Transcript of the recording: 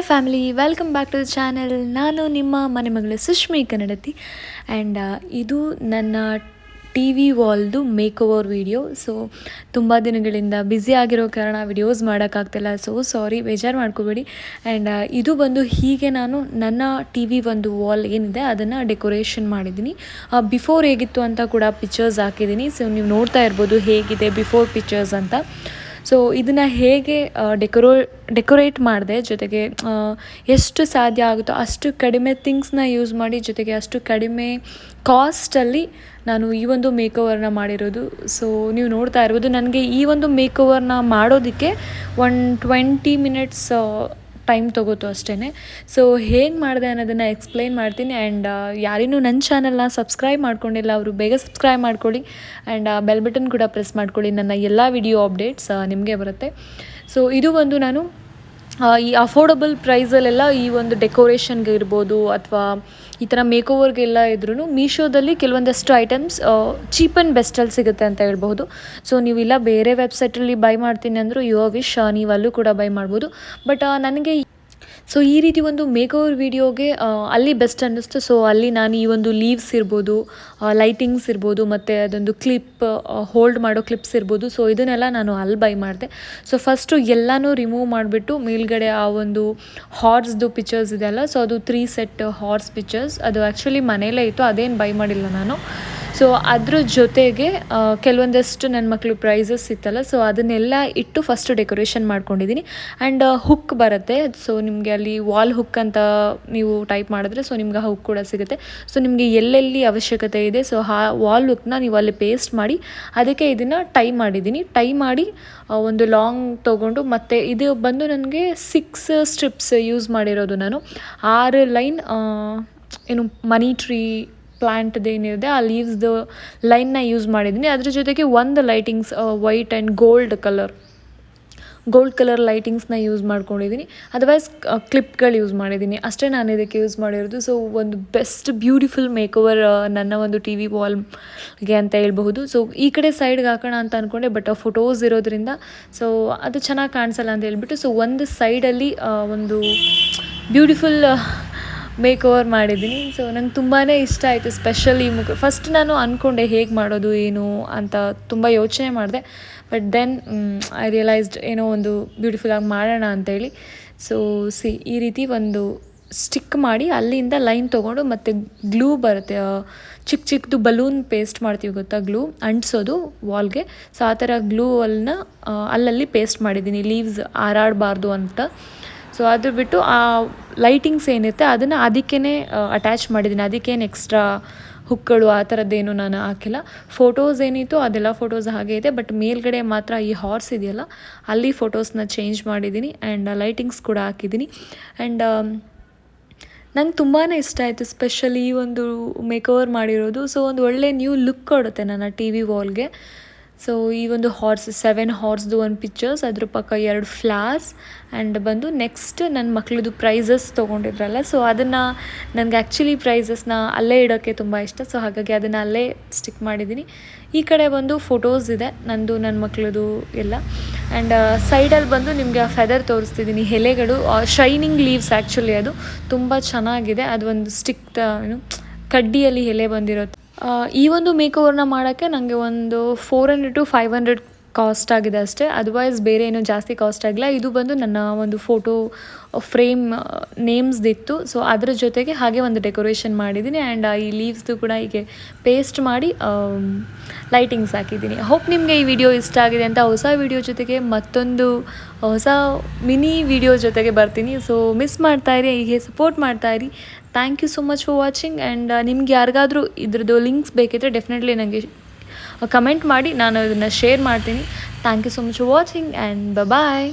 Family, welcome back to the channel. ನಾನು ನಿಮ್ಮ ಮನೆ ಮಗಳು ಸುಷ್ಮಿ ಕನ್ನಡತಿ. ಆ್ಯಂಡ್ ಇದು ನನ್ನ ಟಿ ವಿ ವಾಲ್ದು ಮೇಕ್ ಓವರ್ ವಿಡಿಯೋ. ಸೊ ತುಂಬ ದಿನಗಳಿಂದ ಬ್ಯುಸಿ ಆಗಿರೋ ಕಾರಣ ವಿಡಿಯೋಸ್ ಮಾಡೋಕ್ಕಾಗ್ತಿಲ್ಲ. ಸೊ ಸಾರಿ, ಬೇಜಾರು ಮಾಡ್ಕೋಬೇಡಿ. ಆ್ಯಂಡ್ ಇದು ಬಂದು ಹೀಗೆ ನಾನು ನನ್ನ ಟಿ ವಿ ಒಂದು ವಾಲ್ ಏನಿದೆ ಅದನ್ನು ಡೆಕೋರೇಷನ್ ಮಾಡಿದ್ದೀನಿ. ಬಿಫೋರ್ ಹೇಗಿತ್ತು ಅಂತ ಕೂಡ ಪಿಕ್ಚರ್ಸ್ ಹಾಕಿದ್ದೀನಿ. ಸೊ ನೀವು ನೋಡ್ತಾ ಇರ್ಬೋದು ಹೇಗಿದೆ ಬಿಫೋರ್ ಪಿಕ್ಚರ್ಸ್ ಅಂತ. ಸೊ ಇದನ್ನು ಹೇಗೆ ಡೆಕೋರೇಟ್ ಮಾಡಿದೆ, ಜೊತೆಗೆ ಎಷ್ಟು ಸಾಧ್ಯ ಆಗುತ್ತೋ ಅಷ್ಟು ಕಡಿಮೆ ಥಿಂಗ್ಸ್ನ ಯೂಸ್ ಮಾಡಿ, ಜೊತೆಗೆ ಅಷ್ಟು ಕಡಿಮೆ ಕಾಸ್ಟಲ್ಲಿ ನಾನು ಈ ಒಂದು ಮೇಕ್ ಓವರ್ನ ಮಾಡಿರೋದು. ಸೊ ನೀವು ನೋಡ್ತಾ ಇರ್ಬೋದು, ನನಗೆ ಈ ಒಂದು ಮೇಕ್ ಓವರ್ನ ಮಾಡೋದಕ್ಕೆ 20 ಮಿನಿಟ್ಸ್ ಟೈಮ್ ತೊಗೋತು ಅಷ್ಟೇ. ಸೊ ಹೇಗೆ ಮಾಡಿದೆ ಅನ್ನೋದನ್ನು ಎಕ್ಸ್ಪ್ಲೈನ್ ಮಾಡ್ತೀನಿ. ಆ್ಯಂಡ್ ಯಾರಿನ್ನೂ ನನ್ನ ಚಾನಲ್ನ ಸಬ್ಸ್ಕ್ರೈಬ್ ಮಾಡ್ಕೊಂಡಿಲ್ಲ ಅವರು ಬೇಗ ಸಬ್ಸ್ಕ್ರೈಬ್ ಮಾಡ್ಕೊಳ್ಳಿ. ಆ್ಯಂಡ್ ಬೆಲ್ ಬಟನ್ ಕೂಡ ಪ್ರೆಸ್ ಮಾಡ್ಕೊಳ್ಳಿ, ನನ್ನ ಎಲ್ಲ ವಿಡಿಯೋ ಅಪ್ಡೇಟ್ಸ್ ನಿಮಗೆ ಬರುತ್ತೆ. ಸೊ ಇದು ಒಂದು ನಾನು ಈ ಅಫೋರ್ಡಬಲ್ ಪ್ರೈಸಲ್ಲೆಲ್ಲ ಈ ಒಂದು ಡೆಕೋರೇಷನ್ಗೆ ಇರ್ಬೋದು ಅಥವಾ ಈ ಥರ ಮೇಕ್ ಓವರ್ಗೆಲ್ಲ ಇದ್ರೂ ಮೀಶೋದಲ್ಲಿ ಕೆಲವೊಂದಷ್ಟು ಐಟಮ್ಸ್ ಚೀಪ್ ಆ್ಯಂಡ್ ಬೆಸ್ಟಲ್ಲಿ ಸಿಗುತ್ತೆ ಅಂತ ಹೇಳ್ಬೋದು. ಸೊ ನೀವಿಲ್ಲ ಬೇರೆ ವೆಬ್ಸೈಟಲ್ಲಿ ಬೈ ಮಾಡ್ತೀನಿ ಅಂದರೂ ಯುವರ್ ವಿಶ್, ನೀವು ಅಲ್ಲೂ ಕೂಡ ಬೈ ಮಾಡ್ಬೋದು. ಬಟ್ ನನಗೆ ಸೊ ಈ ರೀತಿ ಒಂದು ಮೇಕ್ ಓವರ್ ವಿಡಿಯೋಗೆ ಅಲ್ಲಿ ಬೆಸ್ಟ್ ಅನ್ನಿಸ್ತು. ಸೊ ಅಲ್ಲಿ ನಾನು ಈ ಒಂದು ಲೀವ್ಸ್ ಇರ್ಬೋದು, ಲೈಟಿಂಗ್ಸ್ ಇರ್ಬೋದು, ಮತ್ತು ಅದೊಂದು ಕ್ಲಿಪ್ ಹೋಲ್ಡ್ ಮಾಡೋ ಕ್ಲಿಪ್ಸ್ ಇರ್ಬೋದು. ಸೊ ಇದನ್ನೆಲ್ಲ ನಾನು ಅಲ್ಲಿ ಬೈ ಮಾಡಿದೆ. ಸೊ ಫಸ್ಟು ಎಲ್ಲನೂ ರಿಮೂವ್ ಮಾಡಿಬಿಟ್ಟು ಮೇಲ್ಗಡೆ ಆ ಒಂದು ಹಾರ್ಸ್ದು ಪಿಕ್ಚರ್ಸ್ ಇದೆಯಲ್ಲ, ಸೊ ಅದು 3 ಸೆಟ್ ಹಾರ್ಸ್ ಪಿಕ್ಚರ್ಸ್, ಅದು ಆ್ಯಕ್ಚುಲಿ ಮನೆಯಲ್ಲೇ ಇತ್ತು, ಅದೇನು ಬೈ ಮಾಡಿಲ್ಲ ನಾನು. ಸೊ ಅದ್ರ ಜೊತೆಗೆ ಕೆಲವೊಂದಷ್ಟು ನನ್ನ ಮಕ್ಕಳು ಪ್ರೈಸಸ್ ಇತ್ತಲ್ಲ, ಸೊ ಅದನ್ನೆಲ್ಲ ಇಟ್ಟು ಫಸ್ಟ್ ಡೆಕೋರೇಷನ್ ಮಾಡ್ಕೊಂಡಿದ್ದೀನಿ. ಆ್ಯಂಡ್ ಹುಕ್ ಬರುತ್ತೆ. ಸೊ ನಿಮಗೆ ಅಲ್ಲಿ ವಾಲ್ ಹುಕ್ ಅಂತ ನೀವು ಟೈಪ್ ಮಾಡಿದ್ರೆ ಸೊ ನಿಮ್ಗೆ ಹುಕ್ ಕೂಡ ಸಿಗುತ್ತೆ. ಸೊ ನಿಮಗೆ ಎಲ್ಲೆಲ್ಲಿ ಅವಶ್ಯಕತೆ ಇದೆ ಸೊ ಆ ವಾಲ್ ಹುಕ್ನ ನೀವು ಅಲ್ಲಿ ಪೇಸ್ಟ್ ಮಾಡಿ ಅದಕ್ಕೆ ಇದನ್ನು ಟೈ ಮಾಡಿದ್ದೀನಿ. ಟೈ ಮಾಡಿ ಒಂದು ಲಾಂಗ್ ತೊಗೊಂಡು, ಮತ್ತು ಇದು ಬಂದು ನನಗೆ 6 ಸ್ಟ್ರಿಪ್ಸ್ ಯೂಸ್ ಮಾಡಿರೋದು ನಾನು. 6 ಲೈನ್ ಏನು ಮನಿ ಟ್ರೀ ಪ್ಲ್ಯಾಂಟ್ದೇನಿದೆ ಆ ಲೀವ್ಸ್ದು ಲೈನ್ನ ಯೂಸ್ ಮಾಡಿದ್ದೀನಿ. ಅದ್ರ ಜೊತೆಗೆ ಒಂದು lightings white and gold colour ಲೈಟಿಂಗ್ಸ್ನ ಯೂಸ್ ಮಾಡ್ಕೊಂಡಿದ್ದೀನಿ. ಅದರ್ವೈಸ್ ಕ್ಲಿಪ್ಗಳು ಯೂಸ್ ಮಾಡಿದ್ದೀನಿ ಅಷ್ಟೇ ನಾನು ಇದಕ್ಕೆ ಯೂಸ್ ಮಾಡಿರೋದು. ಸೊ ಒಂದು ಬೆಸ್ಟ್ ಬ್ಯೂಟಿಫುಲ್ ಮೇಕ್ ಓವರ್ ನನ್ನ ಒಂದು ಟಿ ವಿ ವಾಲ್ಗೆ ಅಂತ ಹೇಳ್ಬಹುದು. ಸೊ ಈ ಕಡೆ ಸೈಡ್ಗೆ ಹಾಕೋಣ ಅಂತ ಅಂದ್ಕೊಂಡೆ, ಬಟ್ ಫೋಟೋಸ್ ಇರೋದ್ರಿಂದ ಸೊ ಅದು ಚೆನ್ನಾಗಿ ಕಾಣಿಸಲ್ಲ ಅಂತ ಹೇಳ್ಬಿಟ್ಟು ಸೊ ಒಂದು ಸೈಡಲ್ಲಿ ಒಂದು ಬ್ಯೂಟಿಫುಲ್ ಮೇಕ್ ಓವರ್ ಮಾಡಿದ್ದೀನಿ. ಸೊ ನಂಗೆ ತುಂಬಾ ಇಷ್ಟ ಆಯಿತು. ಸ್ಪೆಷಲಿ ಫಸ್ಟ್ ನಾನು ಅಂದ್ಕೊಂಡೆ ಹೇಗೆ ಮಾಡೋದು ಏನು ಅಂತ ತುಂಬ ಯೋಚನೆ ಮಾಡಿದೆ. ಬಟ್ ದೆನ್ ಐ ರಿಯಲೈಸ್ಡ್ ಏನೋ ಒಂದು ಬ್ಯೂಟಿಫುಲ್ಲಾಗಿ ಮಾಡೋಣ ಅಂತೇಳಿ. ಸೊ ಈ ರೀತಿ ಒಂದು ಸ್ಟಿಕ್ ಮಾಡಿ ಅಲ್ಲಿಂದ ಲೈನ್ ತೊಗೊಂಡು, ಮತ್ತು ಗ್ಲೂ ಬರುತ್ತೆ, ಚಿಕ್ಕದು ಬಲೂನ್ ಪೇಸ್ಟ್ ಮಾಡ್ತೀವಿ ಗೊತ್ತಾ, ಗ್ಲೂ ಅಂಟಿಸೋದು ವಾಲ್ಗೆ. ಸೊ ಆ ಥರ ಗ್ಲೂವನ್ನ ಅಲ್ಲಲ್ಲಿ ಪೇಸ್ಟ್ ಮಾಡಿದ್ದೀನಿ, ಲೀವ್ಸ್ ಹಾರಾಡಬಾರ್ದು ಅಂತ. ಸೊ ಅದು ಬಿಟ್ಟು ಆ ಲೈಟಿಂಗ್ಸ್ ಏನಿರುತ್ತೆ ಅದನ್ನು ಅದಕ್ಕೇ ಅಟ್ಯಾಚ್ ಮಾಡಿದ್ದೀನಿ. ಅದಕ್ಕೇನು ಎಕ್ಸ್ಟ್ರಾ ಹುಕ್ಗಳು ಆ ಥರದ್ದೇನು ನಾನು ಹಾಕಿಲ್ಲ. ಫೋಟೋಸ್ ಏನಿತ್ತು ಅದೆಲ್ಲ ಫೋಟೋಸ್ ಹಾಗೆ ಇದೆ, ಬಟ್ ಮೇಲ್ಗಡೆ ಮಾತ್ರ ಈ ಹಾರ್ಸ್ ಇದೆಯಲ್ಲ ಅಲ್ಲಿ ಫೋಟೋಸ್ನ ಚೇಂಜ್ ಮಾಡಿದ್ದೀನಿ. ಆ್ಯಂಡ್ ಲೈಟಿಂಗ್ಸ್ ಕೂಡ ಹಾಕಿದ್ದೀನಿ. ಆ್ಯಂಡ್ ನಂಗೆ ತುಂಬಾ ಇಷ್ಟ ಆಯಿತು ಸ್ಪೆಷಲಿ ಈ ಒಂದು ಮೇಕ್ ಓವರ್ ಮಾಡಿರೋದು. ಸೊ ಒಂದು ಒಳ್ಳೆ ನ್ಯೂ ಲುಕ್ ಕೊಡುತ್ತೆ ನನ್ನ ಟಿ ವಿ ವಾಲ್ಗೆ. ಸೊ ಈ ಒಂದು 7 ಹಾರ್ಸ್ದು ಒಂದು ಪಿಕ್ಚರ್ಸ್, ಅದ್ರ ಪಕ್ಕ 2 ಫ್ಲವರ್ಸ್, ಆ್ಯಂಡ್ ಬಂದು ನೆಕ್ಸ್ಟ್ ನನ್ನ ಮಕ್ಳದ್ದು ಪ್ರೈಸಸ್ ತೊಗೊಂಡಿದ್ರಲ್ಲ, ಸೊ ಅದನ್ನು ನನಗೆ ಆ್ಯಕ್ಚುಲಿ ಪ್ರೈಸಸ್ನ ಅಲ್ಲೇ ಇಡೋಕ್ಕೆ ತುಂಬ ಇಷ್ಟ. ಸೊ ಹಾಗಾಗಿ ಅದನ್ನು ಅಲ್ಲೇ ಸ್ಟಿಕ್ ಮಾಡಿದ್ದೀನಿ. ಈ ಕಡೆ ಬಂದು ಫೋಟೋಸ್ ಇದೆ ನಂದು, ನನ್ನ ಮಕ್ಳದ್ದು ಎಲ್ಲ. ಆ್ಯಂಡ್ ಸೈಡಲ್ಲಿ ಬಂದು ನಿಮಗೆ ಆ ಫೆದರ್ ತೋರಿಸ್ತಿದ್ದೀನಿ, ಎಲೆಗಳು ಶೈನಿಂಗ್ ಲೀವ್ಸ್. ಆ್ಯಕ್ಚುಲಿ ಅದು ತುಂಬ ಚೆನ್ನಾಗಿದೆ. ಅದು ಒಂದು ಸ್ಟಿಕ್ ಏನು ಕಡ್ಡಿಯಲ್ಲಿ ಎಲೆ ಬಂದಿರುತ್ತೆ. ಈ ಒಂದು ಮೇಕ್ ಓವರ್ನ ಮಾಡೋಕ್ಕೆ ನನಗೆ ಒಂದು 400 to 500 ಕಾಸ್ಟ್ ಆಗಿದೆ ಅಷ್ಟೇ. ಅದರ್ವೈಸ್ ಬೇರೆ ಏನೂ ಜಾಸ್ತಿ ಕಾಸ್ಟ್ ಆಗಿಲ್ಲ. ಇದು ಬಂದು ನನ್ನ ಒಂದು ಫೋಟೋ ಫ್ರೇಮ್ ನೇಮ್ಸ್ದಿತ್ತು. ಸೊ ಅದ್ರ ಜೊತೆಗೆ ಹಾಗೆ ಒಂದು ಡೆಕೋರೇಷನ್ ಮಾಡಿದ್ದೀನಿ. ಆ್ಯಂಡ್ ಈ ಲೀವ್ಸ್ದು ಕೂಡ ಹೀಗೆ ಪೇಸ್ಟ್ ಮಾಡಿ ಲೈಟಿಂಗ್ಸ್ ಹಾಕಿದ್ದೀನಿ. ಹೋಪ್ ನಿಮಗೆ ಈ ವಿಡಿಯೋ ಇಷ್ಟ ಆಗಿದೆ ಅಂತ. ಹೊಸ ವಿಡಿಯೋ ಜೊತೆಗೆ ಮತ್ತೊಂದು ಹೊಸ ಮಿನಿ ವಿಡಿಯೋ ಜೊತೆಗೆ ಬರ್ತೀನಿ. ಸೊ ಮಿಸ್ ಮಾಡ್ತಾಯಿರಿ, ಹೀಗೆ ಸಪೋರ್ಟ್ ಮಾಡ್ತಾಯಿರಿ. Thank you so much for watching. And ನಿಮ್ಗೆ ಯಾರಿಗಾದರೂ ಇದ್ರದ್ದು ಲಿಂಕ್ಸ್ ಬೇಕಿದ್ದರೆ ಡೆಫಿನೆಟ್ಲಿ ನನಗೆ ಕಮೆಂಟ್ ಮಾಡಿ, ನಾನು ಇದನ್ನು ಶೇರ್ ಮಾಡ್ತೀನಿ. Thank you so much for watching and bye.